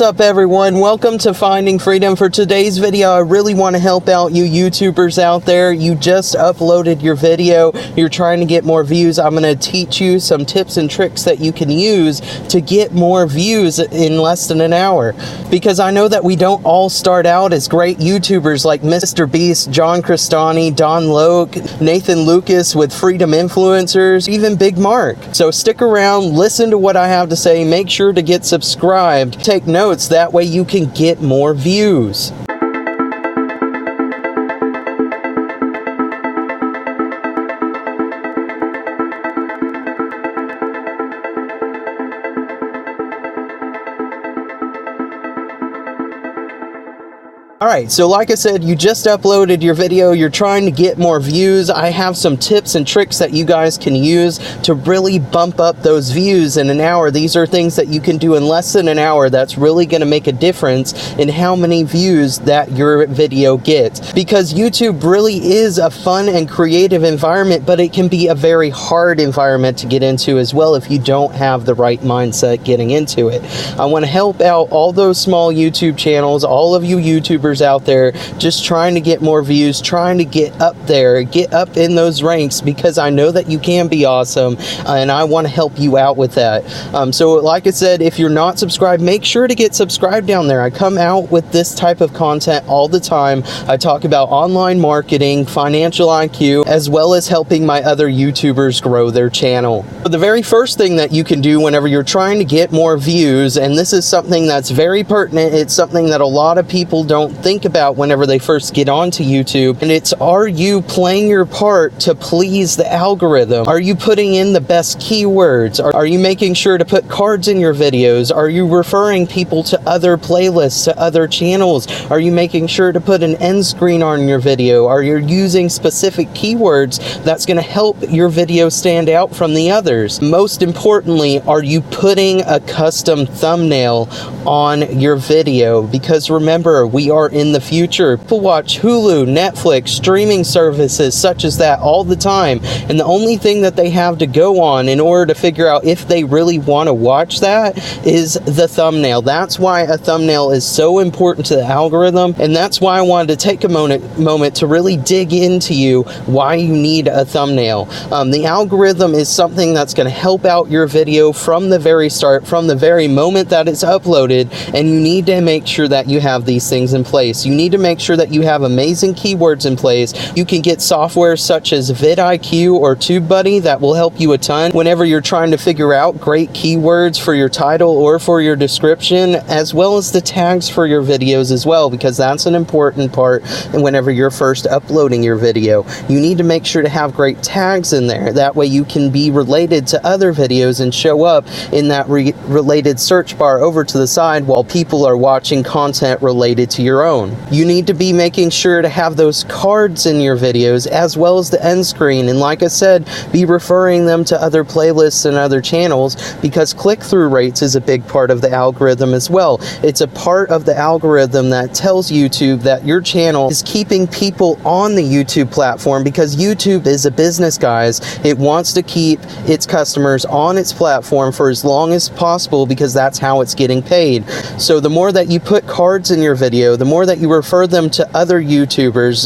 What's up, everyone? Welcome to Finding Freedom. For today's video, I really want to help out you YouTubers out there. You just uploaded your video, you're trying to get more views. I'm going to teach you some tips and tricks that you can use to get more views in less than an hour. Because I know that we don't all start out as great YouTubers like Mr. Beast, John Crestani, Don Loke, Nathan Lucas with Freedom Influencers, even Big Mark. So stick around, listen to what I have to say, make sure to get subscribed. Take notes, that way you can get more views. Alright, so like I said, you just uploaded your video, you're trying to get more views. I have some tips and tricks that you guys can use to really bump up those views in an hour. These are things that you can do in less than an hour that's really going to make a difference in how many views that your video gets. Because YouTube really is a fun and creative environment, but it can be a very hard environment to get into as well if you don't have the right mindset getting into it. I want to help out all those small YouTube channels, all of you YouTubers out there just trying to get more views, trying to get up there, get up in those ranks, because I know that you can be awesome and I want to help you out with that. So like I said, if you're not subscribed, make sure to get subscribed down there. I come out with this type of content all the time. I talk about online marketing, financial IQ, as well as helping my other YouTubers grow their channel. But the very first thing that you can do whenever you're trying to get more views, and this is something that's very pertinent, it's something that a lot of people don't think about whenever they first get onto YouTube, and it's, are you playing your part to please the algorithm? Are you putting in the best keywords? Are you making sure to put cards in your videos? Are you referring people to other playlists, to other channels? Are you making sure to put an end screen on your video? Are you using specific keywords that's going to help your video stand out from the others? Most importantly, are you putting a custom thumbnail on your video? Because remember, we are in the future. People watch Hulu, Netflix, streaming services such as that all the time, and the only thing that they have to go on in order to figure out if they really want to watch that is the thumbnail. That's why a thumbnail is so important to the algorithm, and that's why I wanted to take a moment to really dig into you why you need a thumbnail. The algorithm is something that's going to help out your video from the very start, from the very moment that it's uploaded, and you need to make sure that you have these things in place. You need to make sure that you have amazing keywords in place. You can get software such as vidIQ or TubeBuddy that will help you a ton whenever you're trying to figure out great keywords for your title or for your description, as well as the tags for your videos as well, because that's an important part. And whenever you're first uploading your video, you need to make sure to have great tags in there. That way you can be related to other videos and show up in that related search bar over to the side while people are watching content related to your own. You need to be making sure to have those cards in your videos as well as the end screen, and like I said, be referring them to other playlists and other channels, because click-through rates is a big part of the algorithm as well. It's a part of the algorithm that tells YouTube that your channel is keeping people on the YouTube platform, because YouTube is a business, guys. It wants to keep its customers on its platform for as long as possible, because that's how it's getting paid. So the more that you put cards in your video, the more that you refer them to other YouTubers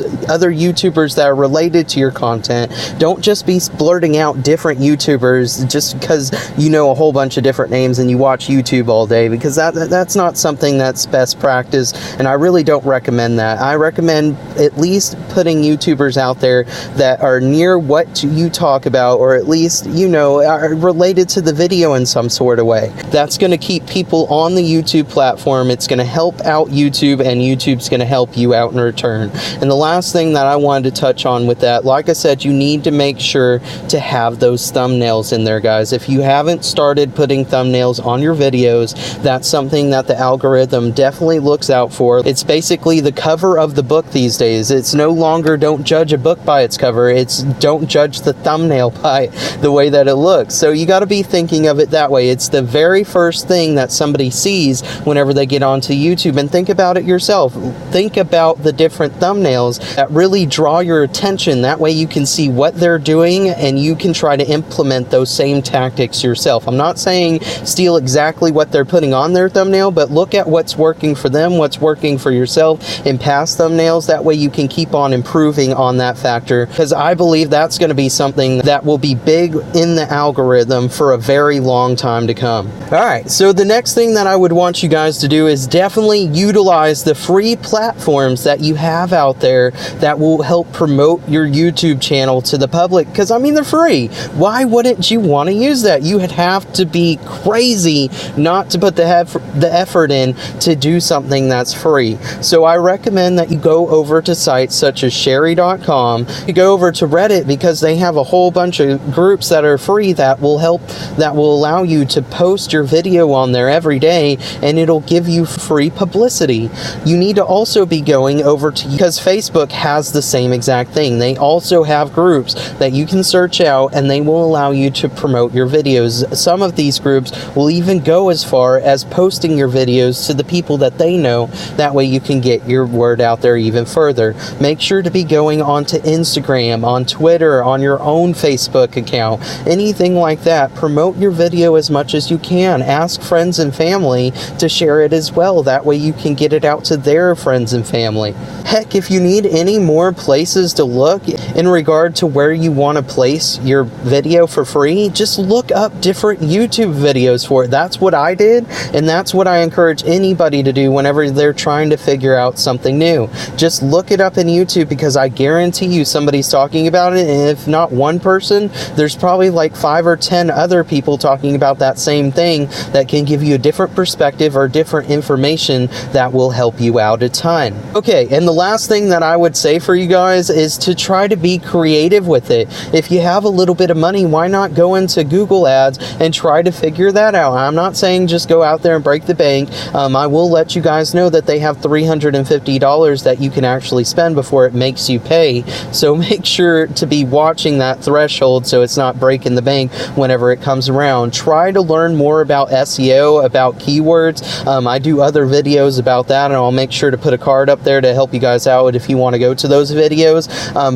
that are related to your content. Don't just be blurting out different YouTubers just because you know a whole bunch of different names and you watch YouTube all day, because that's not something that's best practice, and I really don't recommend that. I recommend at least putting YouTubers out there that are near what you talk about, or at least, you know, are related to the video in some sort of way. That's going to keep people on the YouTube platform. It's going to help out YouTube, and YouTube's going to help you out in return. And the last thing that I wanted to touch on with that, like I said, you need to make sure to have those thumbnails in there, guys. If you haven't started putting thumbnails on your videos, that's something that the algorithm definitely looks out for. It's basically the cover of the book these days. It's no longer don't judge a book by its cover, it's don't judge the thumbnail by the way that it looks. So you got to be thinking of it that way. It's the very first thing that somebody sees whenever they get onto YouTube. And think about it yourself. yourself. Think about the different thumbnails that really draw your attention. That way you can see what they're doing and you can try to implement those same tactics yourself. I'm not saying steal exactly what they're putting on their thumbnail, but look at what's working for them, what's working for yourself in past thumbnails. That way you can keep on improving on that factor, because I believe that's going to be something that will be big in the algorithm for a very long time to come. Alright, so the next thing that I would want you guys to do is definitely utilize the free platforms that you have out there that will help promote your YouTube channel to the public, because I mean, they're free. Why wouldn't you want to use that? You would have to be crazy not to put the effort in to do something that's free. So I recommend that you go over to sites such as Sherry.com. You go over to Reddit, because they have a whole bunch of groups that are free that will allow you to post your video on there every day, and it'll give you free publicity. You need to also be going over to, because Facebook has the same exact thing. They also have groups that you can search out and they will allow you to promote your videos. Some of these groups will even go as far as posting your videos to the people that they know. That way you can get your word out there even further. Make sure to be going onto Instagram, on Twitter, on your own Facebook account, anything like that. Promote your video as much as you can. Ask friends and family to share it as well. That way you can get it out to their friends and family. Heck, if you need any more places to look in regard to where you want to place your video for free, just look up different YouTube videos for it. That's what I did, and that's what I encourage anybody to do whenever they're trying to figure out something new. Just look it up in YouTube, because I guarantee you somebody's talking about it, and if not one person, there's probably like 5 or 10 other people talking about that same thing that can give you a different perspective or different information that will help you out a ton. Okay, and the last thing that I would say for you guys is to try to be creative with it. If you have a little bit of money, why not go into Google Ads and try to figure that out? I'm not saying just go out there and break the bank. I will let you guys know that they have $350 that you can actually spend before it makes you pay. So make sure to be watching that threshold so it's not breaking the bank whenever it comes around. Try to learn more about SEO, about keywords. I do other videos about that, and I'll make sure to put a card up there to help you guys out if you want to go to those videos.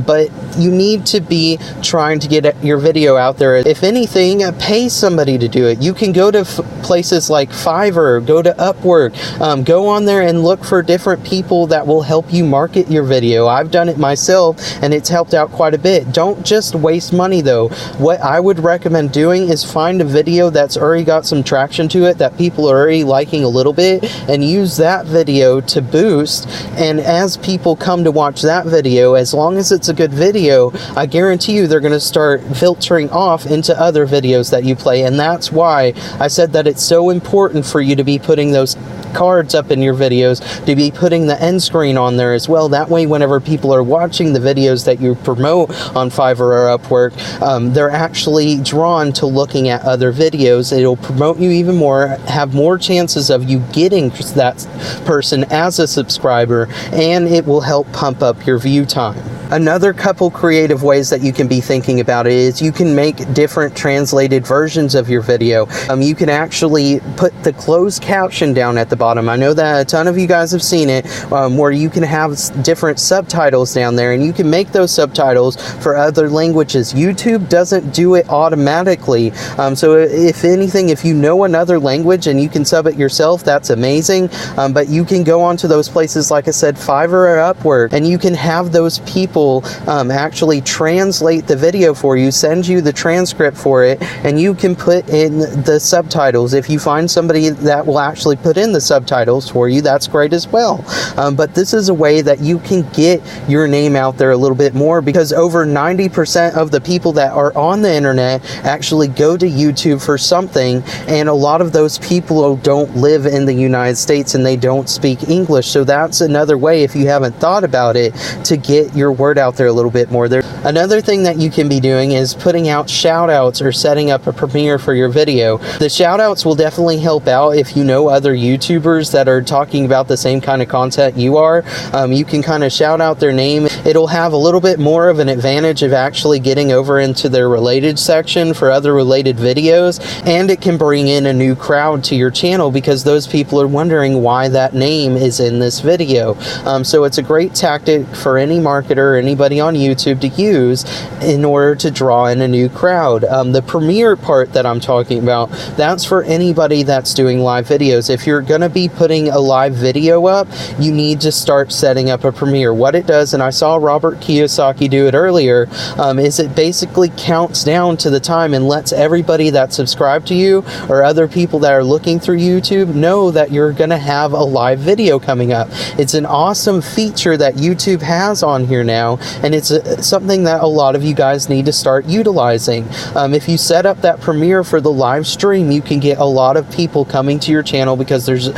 But you need to be trying to get your video out there. If anything, pay somebody to do it. You can go to places like Fiverr, go to Upwork, go on there and look for different people that will help you market your video. I've done it myself and it's helped out quite a bit. Don't just waste money though. What I would recommend doing is find a video that's already got some traction to it, that people are already liking a little bit, and use that video to boost. And as people come to watch that video, as long as it's a good video, I guarantee you they're going to start filtering off into other videos that you play. And that's why I said that it's so important for you to be putting those cards up in your videos, to be putting the end screen on there as well. That way whenever people are watching the videos that you promote on Fiverr or Upwork, they're actually drawn to looking at other videos. It'll promote you even more, have more chances of you getting that person as a subscriber, and it will help pump up your view time. Another couple creative ways that you can be thinking about it is you can make different translated versions of your video. You can actually put the closed caption down at the bottom. I know that a ton of you guys have seen it, where you can have different subtitles down there, and you can make those subtitles for other languages. YouTube doesn't do it automatically. So if anything, if you know another language and you can sub it yourself, that's amazing. But you can go onto those places, like I said, Fiverr or Upwork, and you can have those people actually translate the video for you, send you the transcript for it, and you can put in the subtitles. If you find somebody that will actually put in the subtitles for you, that's great as well. But this is a way that you can get your name out there a little bit more, because over 90% of the people that are on the internet actually go to YouTube for something, and a lot of those people don't live in the United States and they don't speak English. So that's another way, if you haven't thought about it, to get your word out there a little bit more. Another thing that you can be doing is putting out shout outs or setting up a premiere for your video. The shout outs will definitely help out if you know other YouTubers YouTubers that are talking about the same kind of content you are. You can kind of shout out their name. It'll have a little bit more of an advantage of actually getting over into their related section for other related videos, and it can bring in a new crowd to your channel because those people are wondering why that name is in this video. So it's a great tactic for any marketer or anybody on YouTube to use in order to draw in a new crowd. The premiere part that I'm talking about, that's for anybody that's doing live videos. If you're going to be putting a live video up, you need to start setting up a premiere. What it does, and I saw Robert Kiyosaki do it earlier, is it basically counts down to the time and lets everybody that's subscribed to you or other people that are looking through YouTube know that you're going to have a live video coming up. It's an awesome feature that YouTube has on here now, and it's something that a lot of you guys need to start utilizing. If you set up that premiere for the live stream, you can get a lot of people coming to your channel because there's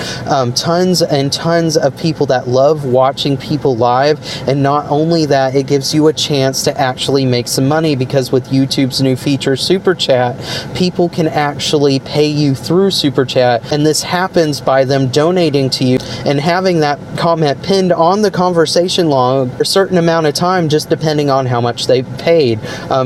tons and tons of people that love watching people live. And not only that, it gives you a chance to actually make some money because with YouTube's new feature, Super Chat, people can actually pay you through Super Chat, and this happens by them donating to you and having that comment pinned on the conversation log for a certain amount of time, just depending on how much they paid.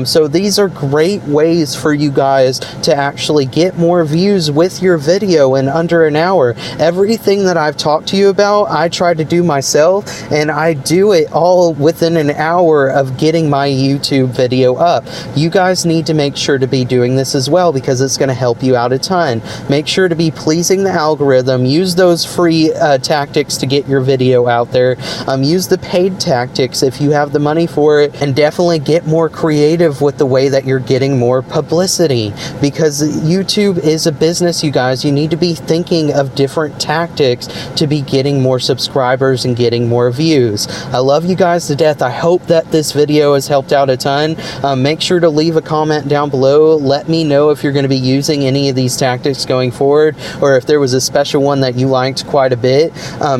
So these are great ways for you guys to actually get more views with your video in under an hour. Everything that I've talked to you about, I try to do myself, and I do it all within an hour of getting my YouTube video up. You guys need to make sure to be doing this as well because it's going to help you out a ton. Make sure to be pleasing the algorithm. Use those free tactics to get your video out there. Use the paid tactics if you have the money for it, and definitely get more creative with the way that you're getting more publicity because YouTube is a business, you guys. You need to be thinking of different tactics to be getting more subscribers and getting more views. I love you guys to death. I hope that this video has helped out a ton. Make sure to leave a comment down below. Let me know if you're going to be using any of these tactics going forward, or if there was a special one that you liked quite a bit.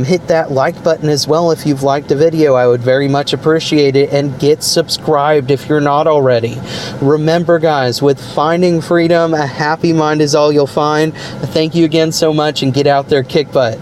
Hit that like button as well if you've liked the video. I would very much appreciate it, and get subscribed if you're not already. Remember guys, with finding freedom, a happy mind is all you'll find. Thank you again so much, and get out there, kick butt.